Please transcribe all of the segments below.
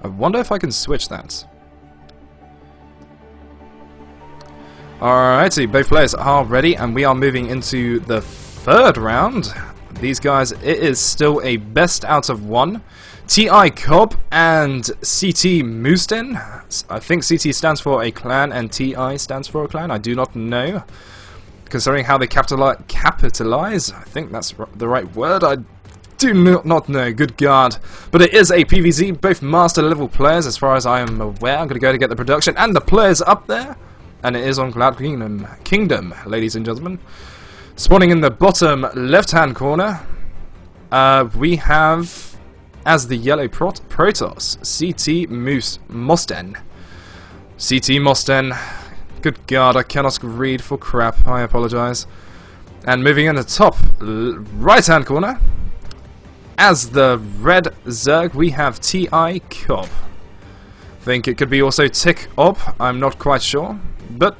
I wonder if I can switch that. Alrighty, both players are ready, and we are moving into the third round. These guys, it is still a best out of one. TiKOB and CTmOsTeN. I think CT stands for a clan and TI stands for a clan. I do not know. Considering how they capitalize, I think that's the right word. I do not know. Good God. But it is a PvZ, both master level players as far as I am aware. I'm going to go to get the production and the players up there. And it is on Cloud Kingdom, ladies and gentlemen. Spawning in the bottom left-hand corner, we have, as the yellow Protoss, CTmOsTeN. CTmOsTeN. Good God, I cannot read for crap. I apologize. And moving in the top right-hand corner, as the red Zerg, we have TiKOB. Think it could be also TiKOB. I'm not quite sure, but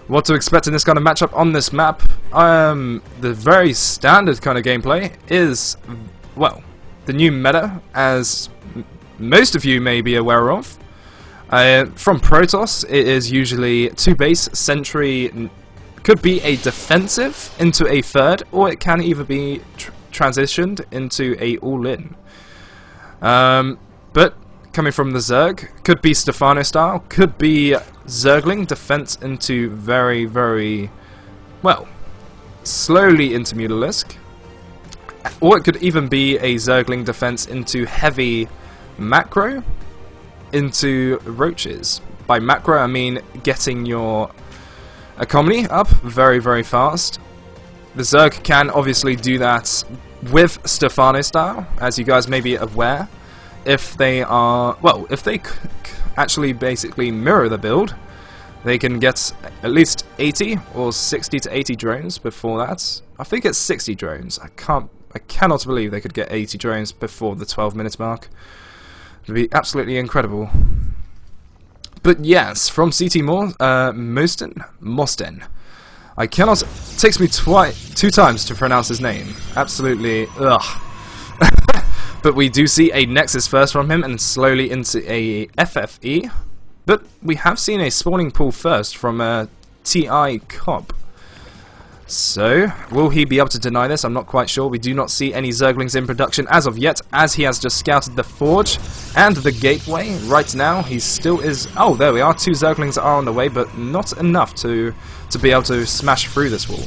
what to expect in this kind of matchup on this map. The very standard kind of gameplay is, well, the new meta, as most of you may be aware of. From Protoss, it is usually 2 base, sentry, could be a defensive into a third, or it can either be transitioned into a all-in. But coming from the Zerg, could be Stefano style, could be Zergling defense into very, very, well, slowly into Mutalisk, or it could even be a Zergling defense into heavy macro into roaches. By macro I mean getting your economy up very, very fast. The Zerg can obviously do that with Stefano style, as you guys may be aware. If they are, well, if they actually basically mirror the build, they can get at least 80 or 60 to 80 drones before that. I think it's 60 drones. I cannot believe they could get 80 drones before the 12-minute mark. It would be absolutely incredible. But yes, from CTmOsTeN. I cannot. It takes me 2 times to pronounce his name. Absolutely, ugh. But we do see a Nexus first from him, and slowly into a FFE. But we have seen a spawning pool first from TiKOB. So, will he be able to deny this? I'm not quite sure. We do not see any Zerglings in production as of yet, as he has just scouted the Forge and the Gateway. Right now, he still is... Oh, there we are. 2 Zerglings are on the way, but not enough to be able to smash through this wall.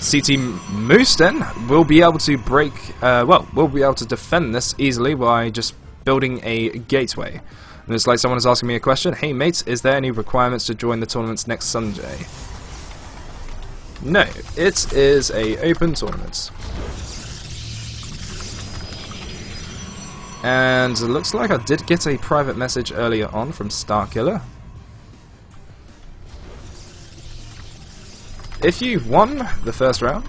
CTmOsTeN will be able to break... will be able to defend this easily by just building a Gateway. And it's like someone is asking me a question. Hey, mate, is there any requirements to join the tournaments next Sunday? No, it is a open tournament. And it looks like I did get a private message earlier on from Starkiller. If you won the first round,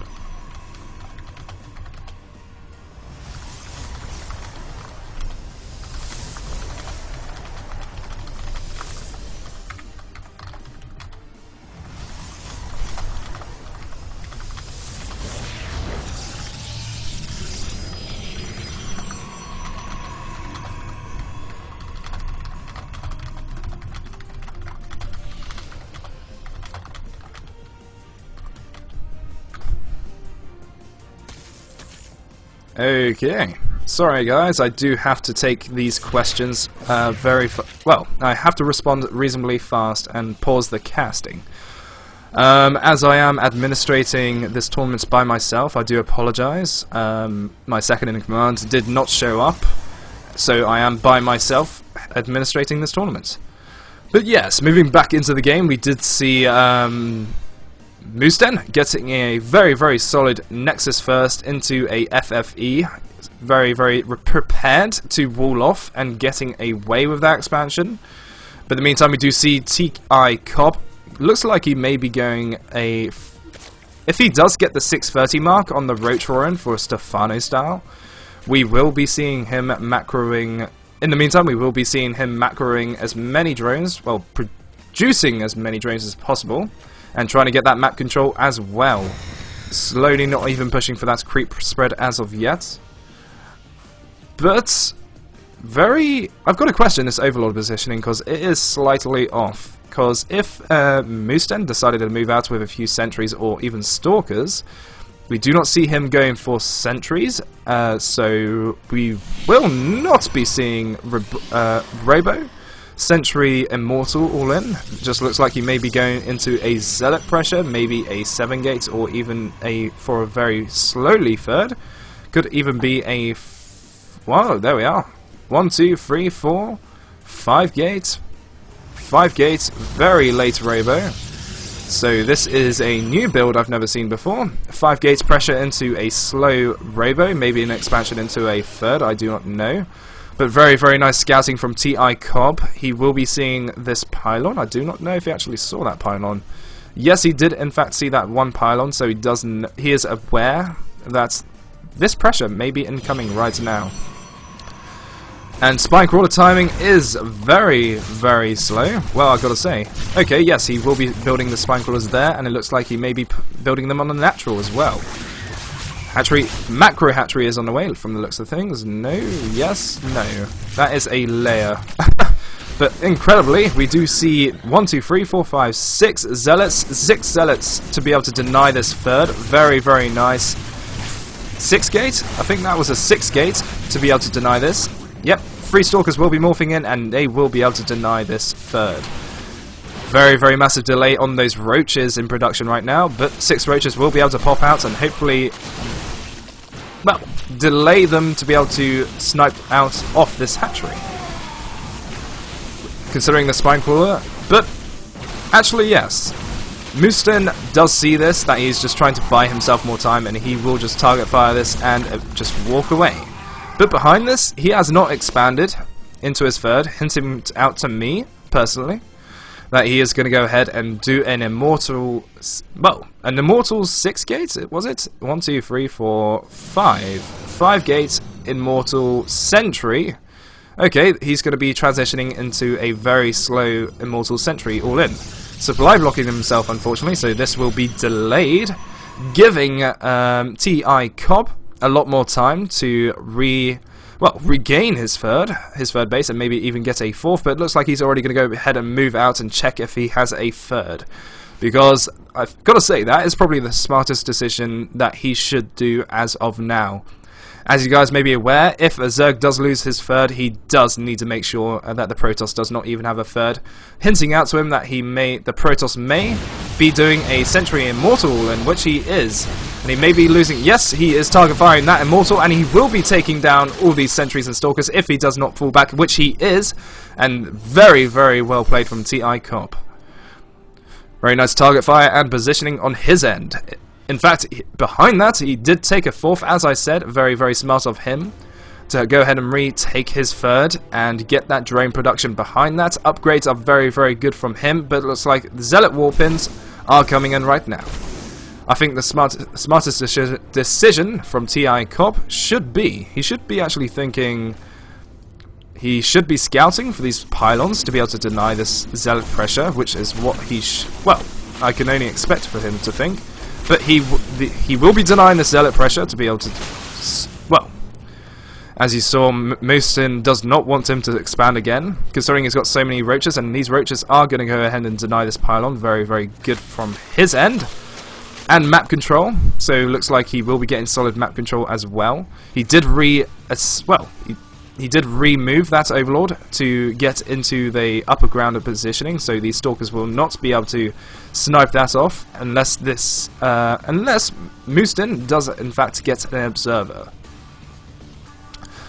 okay. Sorry guys, I do have to take these questions well, I have to respond reasonably fast and pause the casting. As I am administrating this tournament by myself, I do apologize. My second-in-command did not show up, so I am by myself administrating this tournament. But yes, moving back into the game, we did see CTmOsTeN getting a very, very solid Nexus first into a FFE. Very, very prepared to wall off and getting away with that expansion. But in the meantime, we do see TiKOB. Looks like he may be going a... If he does get the 630 mark on the Roach Warren for Stefano style, we will be seeing him macroing... In the meantime, we will be seeing him macroing as many drones, well, producing as many drones as possible, and trying to get that map control as well. Slowly not even pushing for that creep spread as of yet. But I've got to question this Overlord positioning because it is slightly off. Because if CTmOsTeN decided to move out with a few sentries or even stalkers, we do not see him going for sentries, so we will not be seeing Robo, Sentry, Immortal all in. Just looks like he may be going into a Zealot pressure, maybe a 7-gate, or even for a very slowly third. Could even be a... Well, there we are. 1, 2, 3, 4, 5-gate. 5-gate, very late Robo. So this is a new build I've never seen before. 5-gate pressure into a slow Robo, maybe an expansion into a third, I do not know. But very, very nice scouting from TiKOB. He will be seeing this pylon. I do not know if he actually saw that pylon. Yes, he did in fact see that one pylon, so he is aware that this pressure may be incoming right now. And Spine Crawler timing is very, very slow. Well, I've got to say. Okay, yes, he will be building the Spine Crawlers there, and it looks like he may be building them on the natural as well. Hatchery, macro hatchery is on the way from the looks of things. No, yes, no. That is a layer. But incredibly, we do see 1, 2, 3, 4, 5, 6 zealots. 6 zealots to be able to deny this third. Very, very nice. 6-gate? I think that was a 6-gate to be able to deny this. Yep, 3 stalkers will be morphing in and they will be able to deny this third. Very, very massive delay on those roaches in production right now, but 6 roaches will be able to pop out and hopefully, well, delay them to be able to snipe out off this hatchery. Considering the Spine Crawler, but actually yes. CTmOsTeN does see this, that he's just trying to buy himself more time and he will just target fire this and just walk away. But behind this, he has not expanded into his third, hinting out to me, personally, that he is going to go ahead and do an Immortal... Well, an Immortal 6-gate, was it? 1, 2, 3, 4, 5. 5-gate Immortal Sentry. Okay, he's going to be transitioning into a very slow Immortal Sentry all in. Supply blocking himself, unfortunately, so this will be delayed, giving TiKOB a lot more time to regain his third base and maybe even get a 4th, but it looks like he's already going to go ahead and move out and check if he has a 3rd. Because I've got to say, that is probably the smartest decision that he should do as of now. As you guys may be aware, if a Zerg does lose his 3rd, he does need to make sure that the Protoss does not even have a 3rd, hinting out to him that the Protoss may be doing a Sentry Immortal, in which he is, and he may be losing. Yes, he is target firing that Immortal, and he will be taking down all these Sentries and Stalkers if he does not fall back, which he is, and very, very well played from TiKOB. Very nice target fire and positioning on his end. In fact, behind that, he did take a 4th, as I said. Very, very smart of him to go ahead and retake his 3rd and get that drone production behind that. Upgrades are very, very good from him, but it looks like the Zealot Warpins are coming in right now. I think the smartest decision from TiKOB should be, he should be actually thinking, he should be scouting for these pylons to be able to deny this Zealot pressure, which is what well, I can only expect for him to think. But he will be denying the Zealot pressure to be able to... Well, as you saw, CTmOsTeN does not want him to expand again, considering he's got so many roaches, and these roaches are going to go ahead and deny this pylon. Very, very good from his end. And map control, so looks like he will be getting solid map control as well. He did he did remove that Overlord to get into the upper ground of positioning, so these Stalkers will not be able to snipe that off unless unless CTmOsTeN does in fact get an Observer.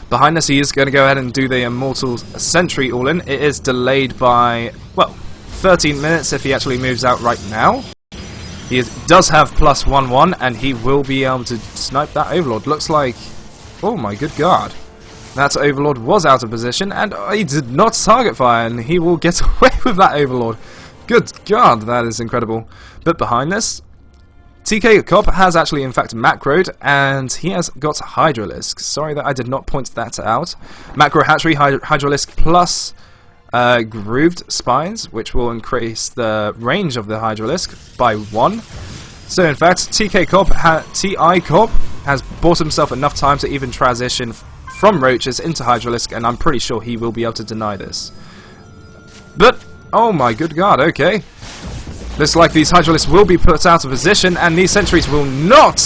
Behind this, he is going to go ahead and do the Immortal Sentry all in. It is delayed by, well, 13 minutes if he actually moves out right now. He does have +1/1, and he will be able to snipe that Overlord. Looks like, oh my good god. That Overlord was out of position, and he did not target fire, and he will get away with that Overlord. Good god, that is incredible. But behind this, TiKOB has actually in fact macroed, and he has got Hydralisk. Sorry that I did not point that out. Macro Hatchery, Hydralisk plus Grooved Spines, which will increase the range of the Hydralisk by 1. So in fact, TiKOB has bought himself enough time to even transition from roaches into Hydralisk, and I'm pretty sure he will be able to deny this. But, oh my good god, okay. Looks like these Hydralisks will be put out of position, and these sentries will not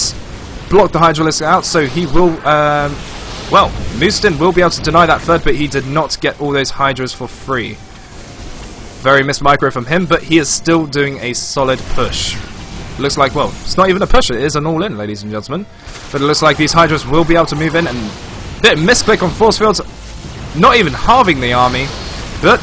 block the Hydralisk out, so he will, well, CTmOsTeN will be able to deny that third, but he did not get all those Hydras for free. Very missed micro from him, but he is still doing a solid push. Looks like, well, it's not even a push, it is an all-in, ladies and gentlemen. But it looks like these Hydras will be able to move in, and bit of misclick on force fields, not even halving the army, but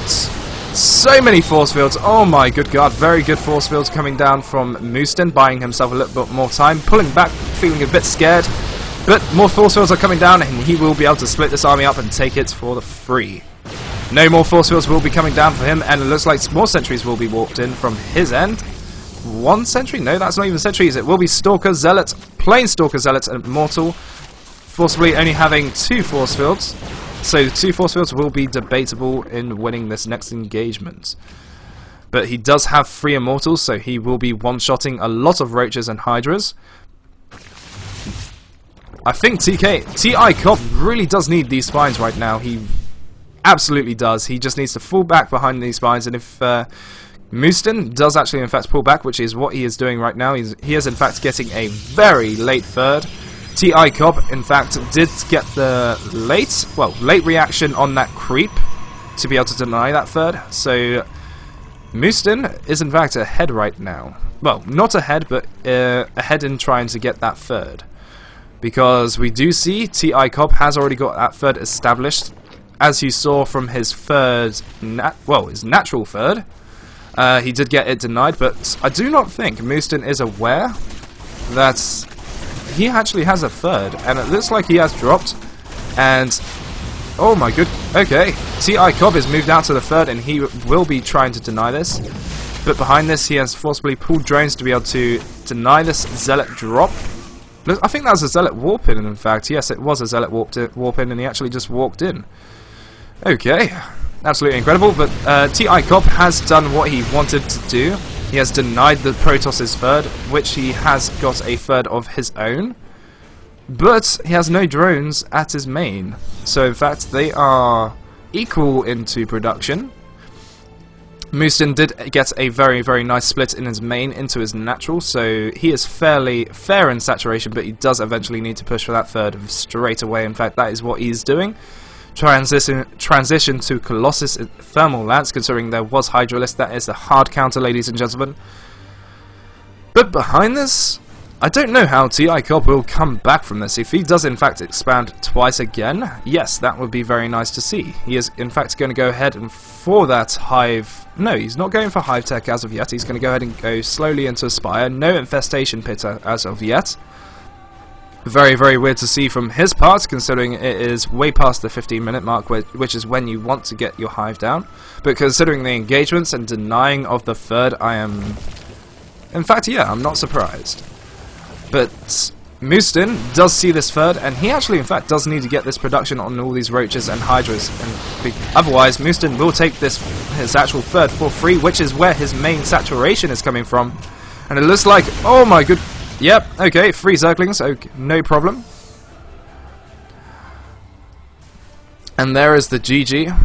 so many force fields. Oh my good god, very good force fields coming down from CTmOsTeN, buying himself a little bit more time, pulling back, feeling a bit scared, but more force fields are coming down, and he will be able to split this army up and take it for the free. No more force fields will be coming down for him, and it looks like more sentries will be warped in from his end. One sentry? No, that's not even sentries. It will be Stalker, Zealot, plain Stalker, Zealot, and Mortal. Forcibly only having 2 force fields. So 2 force fields will be debatable in winning this next engagement. But he does have 3 Immortals, so he will be one-shotting a lot of Roaches and Hydras. I think TiKOB really does need these spines right now. He absolutely does. He just needs to fall back behind these spines, and if CTmOsTeN does actually in fact pull back, which is what he is doing right now, he is in fact getting a very late third. TiKOB in fact did get the late reaction on that creep to be able to deny that third, so CTmOsTeN is in fact ahead right now. Well, not ahead, but ahead in trying to get that third, because we do see TiKOB has already got that third established, as you saw from his third, his natural third. He did get it denied, but I do not think CTmOsTeN is aware that he actually has a third, and it looks like he has dropped, and oh my good, okay, TiKOB has moved out to the third, and he will be trying to deny this, but behind this he has forcibly pulled drones to be able to deny this Zealot drop. I think that was a Zealot warp in fact, yes it was a Zealot warp in, and he actually just walked in. Okay. Absolutely incredible, but TiKOB has done what he wanted to do. He has denied the Protoss' third, which he has got a third of his own, but he has no drones at his main. So in fact they are equal into production. CTmOsTeN did get a very, very nice split in his main into his natural, so he is fairly fair in saturation, but he does eventually need to push for that third straight away. In fact, that is what he's doing. Transition to Colossus Thermal Lance, considering there was Hydralisk. That is a hard counter, ladies and gentlemen. But behind this, I don't know how TiKOB will come back from this. If he does in fact expand twice again, yes, that would be very nice to see. He is in fact going to go ahead and for that Hive... No, he's not going for Hive Tech as of yet. He's going to go ahead and go slowly into Spire. No Infestation Pit as of yet. Very, very weird to see from his part, considering it is way past the 15-minute mark, which is when you want to get your Hive down. But considering the engagements and denying of the third, I am... In fact, yeah, I'm not surprised. But CTmOsTeN does see this third, and he actually, in fact, does need to get this production on all these Roaches and Hydras. And otherwise, CTmOsTeN will take his actual third for free, which is where his main saturation is coming from. And it looks like, oh my good... Yep, okay, 3 Zerglings, okay, no problem. And there is the GG.